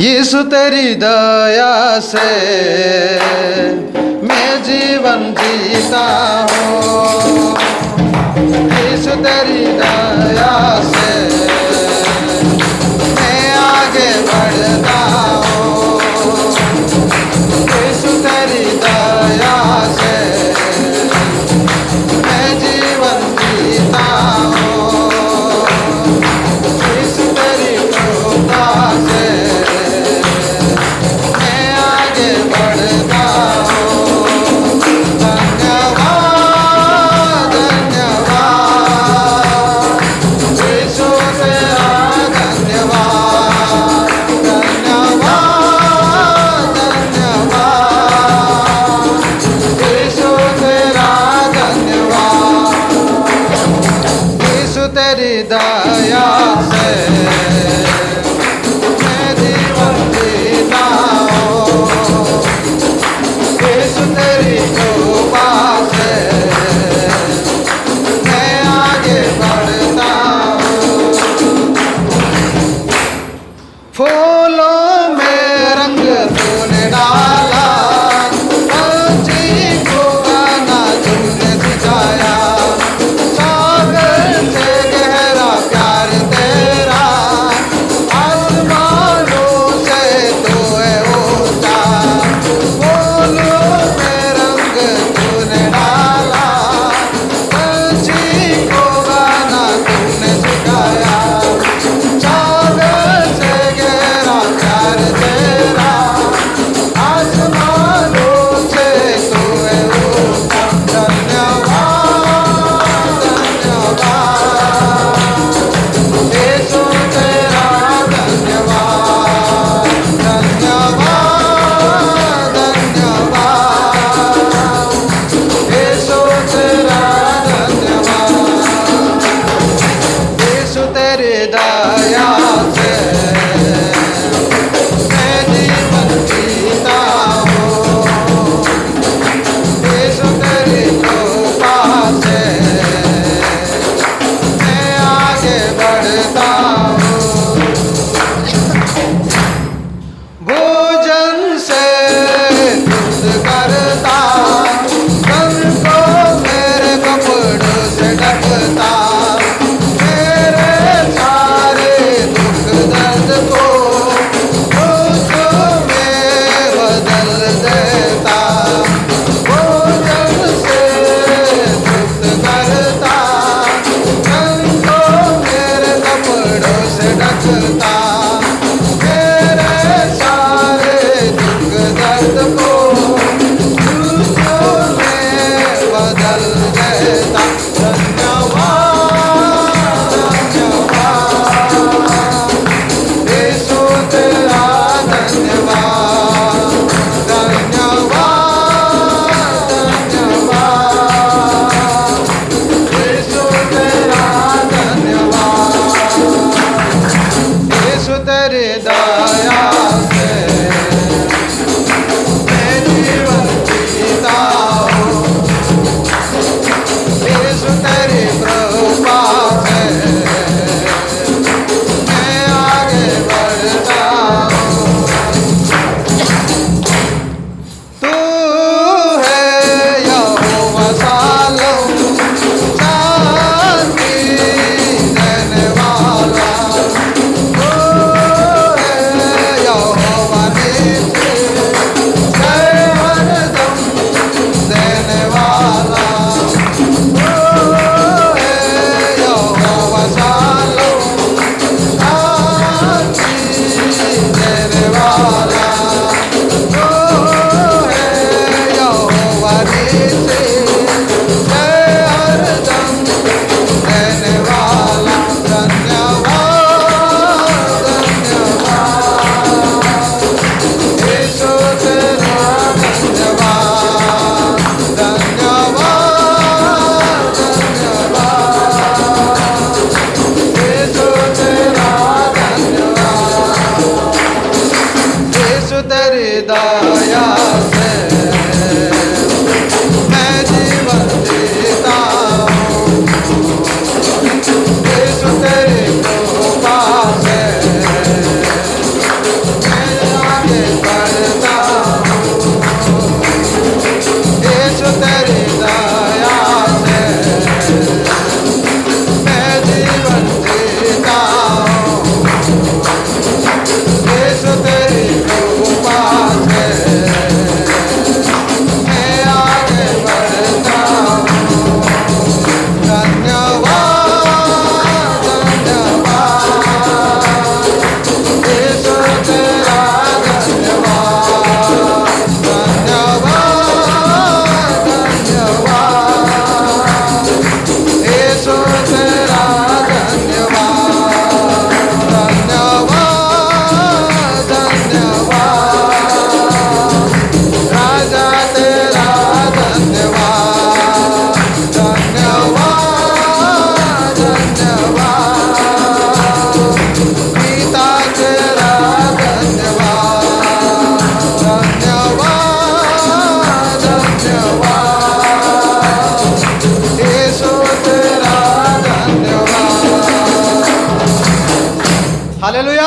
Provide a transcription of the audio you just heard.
यीशु तेरी दया से मैं जीवन जीता हूँ। यीशु तेरी दया से मैं आगे बढ़ता हूँ। यीशु तेरी दया से मैं जीवन जीता हूँ। यीशु तेरी कृपा से मैं आगे बढ़ता हूँ। धन्यवाद धन्यवाद यीशु तेरा धन्यवाद धन्यवाद धन्यवाद यीशु तेरा धन्यवाद। यीशु तेरी दया से मैं जीवन जीता हूँ। यीशु तेरी कृपा से मैं आगे बढ़ता हूँ। फूलों में रंग तूने डाला, पंछी को गाना तुमने सिखाया। सागर से गहरा प्यार तेरा, आसमानों से तू है ऊंचा। फूलों में रंग तूने डाला, पंछी को गाना तुमने सिखाया। सागर से गहरा प्यार तेरा, आसमानों से तू है ऊंचा। धन्यवाद धन्यवाद यीशु तेरा धन्यवाद धन्यवाद धन्यवाद यीशु तेरा धन्यवाद। यीशु तेरी दया से मैं जीवन जीता हूँ। यीशु तेरी कृपा से मैं आगे बढ़ता हूँ। भोजन से शुद्ध करता, मन को मेरे कपड़ों से ढकता। मेरे सारे दुख दर्द को मुझको में बदल देता। भोजन से शुद्ध करता, मन को मेरे कपड़ों से ढकता। मेरे सारे दुख दर्द को मुझको में बदल देता। धन्यवाद धन्यवाद यीशु तेरा धन्यवाद धन्यवाद धन्यवाद यीशु तेरा धन्यवाद। यीशु तेरी दया से मैं जीवन जीता हूँ। यीशु तेरी कृपा से मैं आगे बढ़ता हूँ। तू है यहोवा शालोम, शांति देने वाला। तू है यहोवा नीति, जय हरदम देने वाला। तू है यहोवा शालोम, शांति देने वाला। तू है यहोवा नीति, जय हरदम देने वाला। धन्यवाद धन्यवाद यीशु तेरा धन्यवाद धन्यवाद धन्यवाद यीशु तेरा धन्यवाद। यीशु तेरी दया से मैं जीवन जीता हूँ। यीशु तेरी कृपा से मैं ਹਾਲੇਲੂਇਆ।